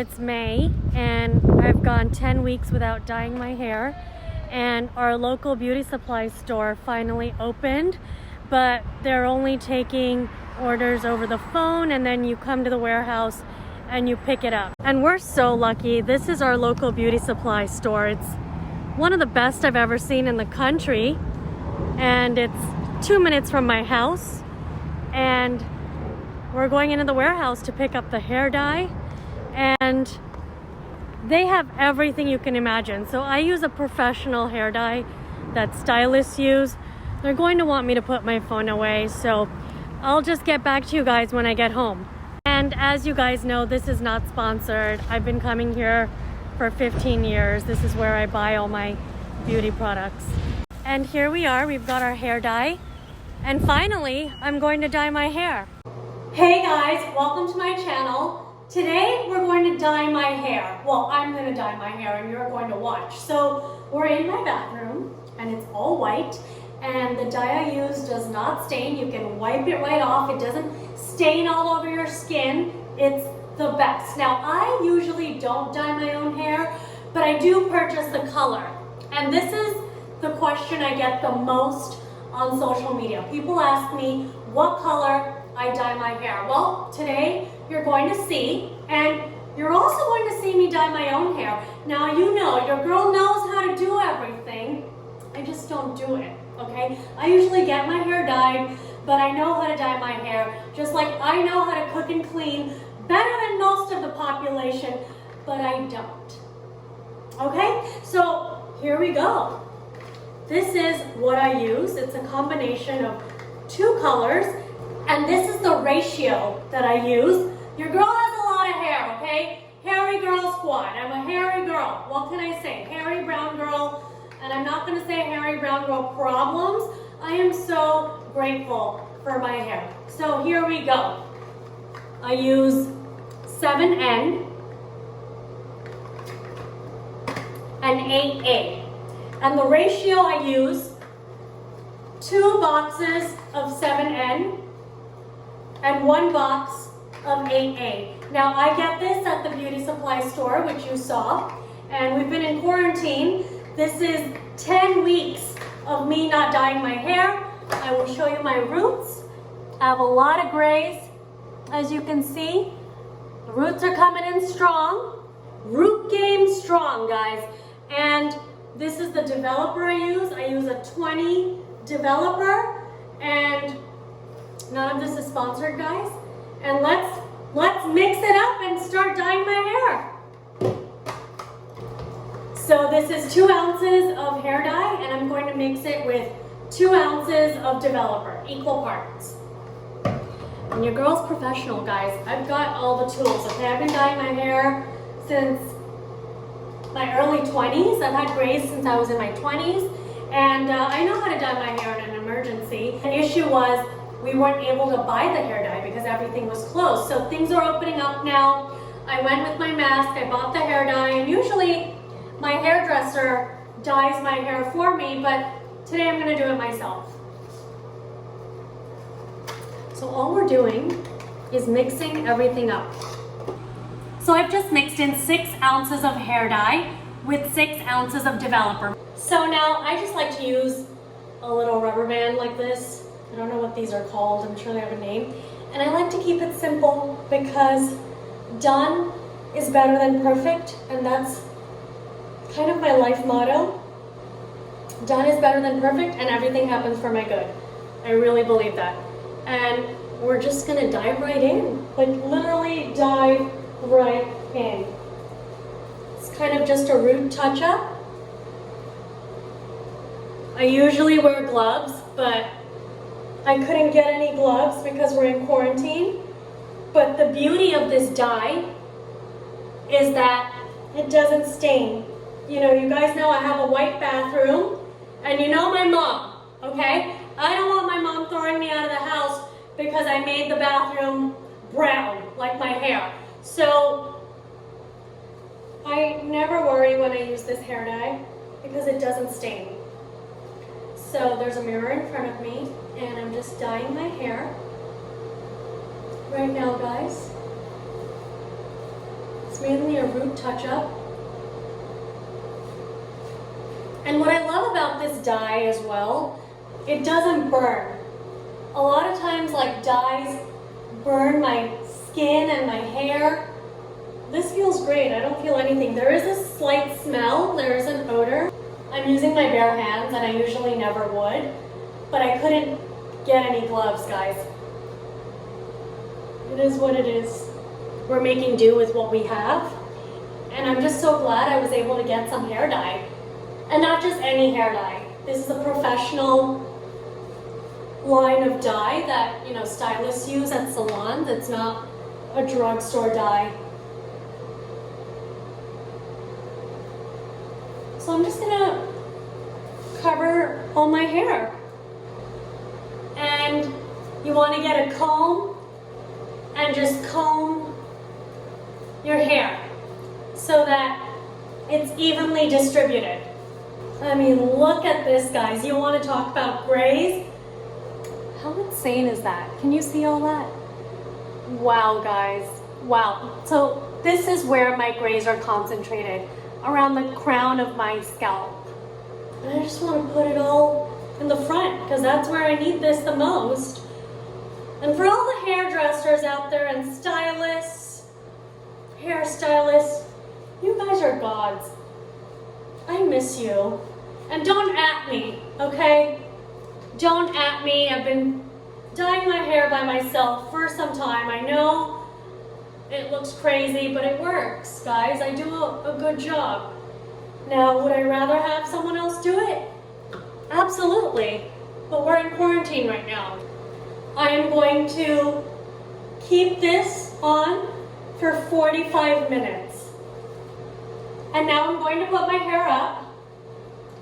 it's May and I've gone 10 weeks without dyeing my hair, and our local beauty supply store finally opened, but they're only taking orders over the phone, and then you come to the warehouse and you pick it up. And we're so lucky. This is our local beauty supply store. It's one of the best I've ever seen in the country, and it's 2 minutes from my house, and we're going into the warehouse to pick up the hair dye, and they have everything you can imagine. So I use a professional hair dye that stylists use. They're going to want me to put my phone away, so I'll just get back to you guys when I get home. And as you guys know, this is not sponsored. I've been coming here for 15 years. This is where I buy all my beauty products. And here we are, we've got our hair dye. And finally, I'm going to dye my hair. Hey guys, welcome to my channel. Today, we're going to dye my hair. Well, I'm going to dye my hair and you're going to watch. So we're in my bathroom and it's all white. And the dye I use does not stain. You can wipe it right off. It doesn't stain all over your skin. It's the best. Now, I usually don't dye my own hair, but I do purchase the color. And this is the question I get the most on social media. People ask me what color I dye my hair. Well, today you're going to see, and you're also going to see me dye my own hair. Now, you know, your girl knows how to do everything. I just don't do it, okay? I usually get my hair dyed, but I know how to dye my hair, just like I know how to cook and clean better than most of the population, but I don't. Okay, so here we go. This is what I use. It's a combination of two colors, and this is the ratio that I use. Your girl has a lot of hair, okay? Hairy girl squad. I'm a hairy girl. What can I say? Hairy brown girl. And I'm not going to say hairy brown girl problems. I am so grateful for my hair. So here we go. I use 7N and 8A. And the ratio I use, 2 boxes of 7N and 1 box of 8A. Now I get this at the beauty supply store, which you saw, and we've been in quarantine. This is 10 weeks of me not dyeing my hair. I will show you my roots. I have a lot of grays, as you can see. The roots are coming in strong. Root game strong, guys. And this is the developer I use. I use a 20 developer, and none of this is sponsored, guys. And let's mix it up and start dyeing my hair. So this is 2 ounces of hair dye, and I'm going to mix it with 2 ounces of developer, equal parts. And your girl's professional, guys. I've got all the tools, okay? I've been dyeing my hair since my early 20s. I've had grays since I was in my 20s, and I know how to dye my hair in an emergency. The issue was we weren't able to buy the hair dye because everything was closed. So things are opening up now. I went with my mask, I bought the hair dye, and usually my hairdresser dyes my hair for me, but today I'm going to do it myself. So all we're doing is mixing everything up. So I've just mixed in 6 ounces of hair dye with 6 ounces of developer. So now I just like to use a little rubber band like this. I don't know what these are called, I'm sure they have a name. And I like to keep it simple because done is better than perfect, and that's kind of my life motto. Done is better than perfect, and everything happens for my good. I really believe that. And we're just gonna dive right in. Like literally dive right in. It's kind of just a root touch-up. I usually wear gloves, but I couldn't get any gloves because we're in quarantine. But the beauty of this dye is that it doesn't stain. You know, you guys know I have a white bathroom, and you know my mom, okay? I don't want my mom throwing me out of the house because I made the bathroom brown, like my hair. So I never worry when I use this hair dye because it doesn't stain. So there's a mirror in front of me, and I'm just dyeing my hair right now, guys. It's mainly a root touch-up. And what I love about this dye as well, it doesn't burn. A lot of times, like, dyes burn my skin and my hair. This feels great. I don't feel anything. There is a slight smell. There is an odor. I'm using my bare hands, and I usually never would, but I couldn't get any gloves, guys. It is what it is. We're making do with what we have, and I'm just so glad I was able to get some hair dye. And not just any hair dye. This is a professional line of dye that, you know, stylists use at salons. It's not a drugstore dye. So I'm just gonna cover all my hair. And you wanna get a comb and just comb your hair so that it's evenly distributed. I mean, look at this, guys. You wanna talk about grays? How insane is that? Can you see all that? Wow, guys, wow. So this is where my grays are concentrated, around the crown of my scalp. And I just want to put it all in the front because that's where I need this the most. And for all the hairdressers out there and stylists, hairstylists, you guys are gods. I miss you. And don't at me, okay? Don't at me. I've been dyeing my hair by myself for some time. I know it looks crazy, but it works, guys. I do a good job. Now, would I rather have someone else do it? Absolutely. But we're in quarantine right now. I am going to keep this on for 45 minutes. And now I'm going to put my hair up,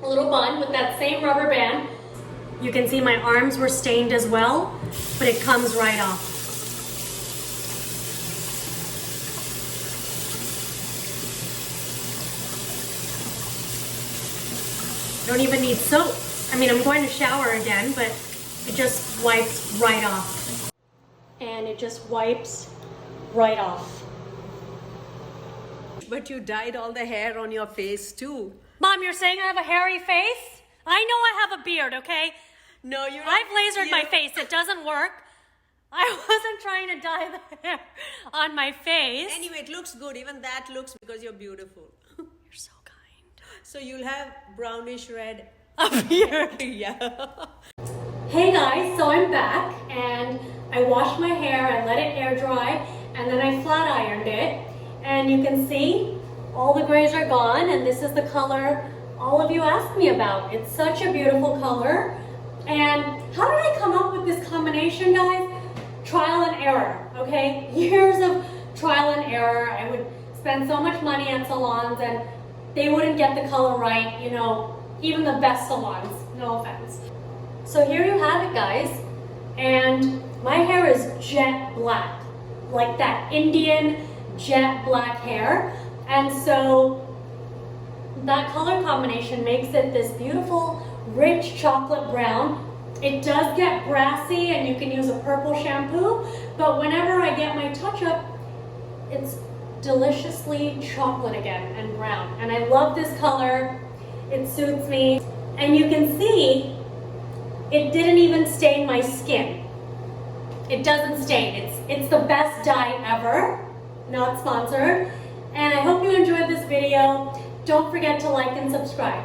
a little bun with that same rubber band. You can see my arms were stained as well, but it comes right off. Don't even need soap. I mean, I'm going to shower again, but it just wipes right off. And it just wipes right off. But you dyed all the hair on your face too. Mom, you're saying I have a hairy face? I know I have a beard, okay? No, you're not. I've lasered my face. It doesn't work. I wasn't trying to dye the hair on my face. Anyway, it looks good. Even that looks because you're beautiful. You're so kind. So you'll have brownish red Up here. Yeah. Hey guys, so I'm back and I washed my hair, I let it air dry, and then I flat ironed it. And you can see all the grays are gone, and this is the color all of you asked me about. It's such a beautiful color. And how did I come up with this combination, guys? Trial and error, okay? Years of trial and error. I would spend so much money at salons and they wouldn't get the color right, you know, even the best salons, no offense. So here you have it, guys. And my hair is jet black, like that Indian jet black hair. And so that color combination makes it this beautiful, rich chocolate brown. It does get brassy and you can use a purple shampoo, but whenever I get my touch-up, it's deliciously chocolate again and brown. And I love this color. It suits me. And you can see it didn't even stain my skin. It doesn't stain. It's the best dye ever. Not sponsored. And I hope you enjoyed this video. Don't forget to like and subscribe.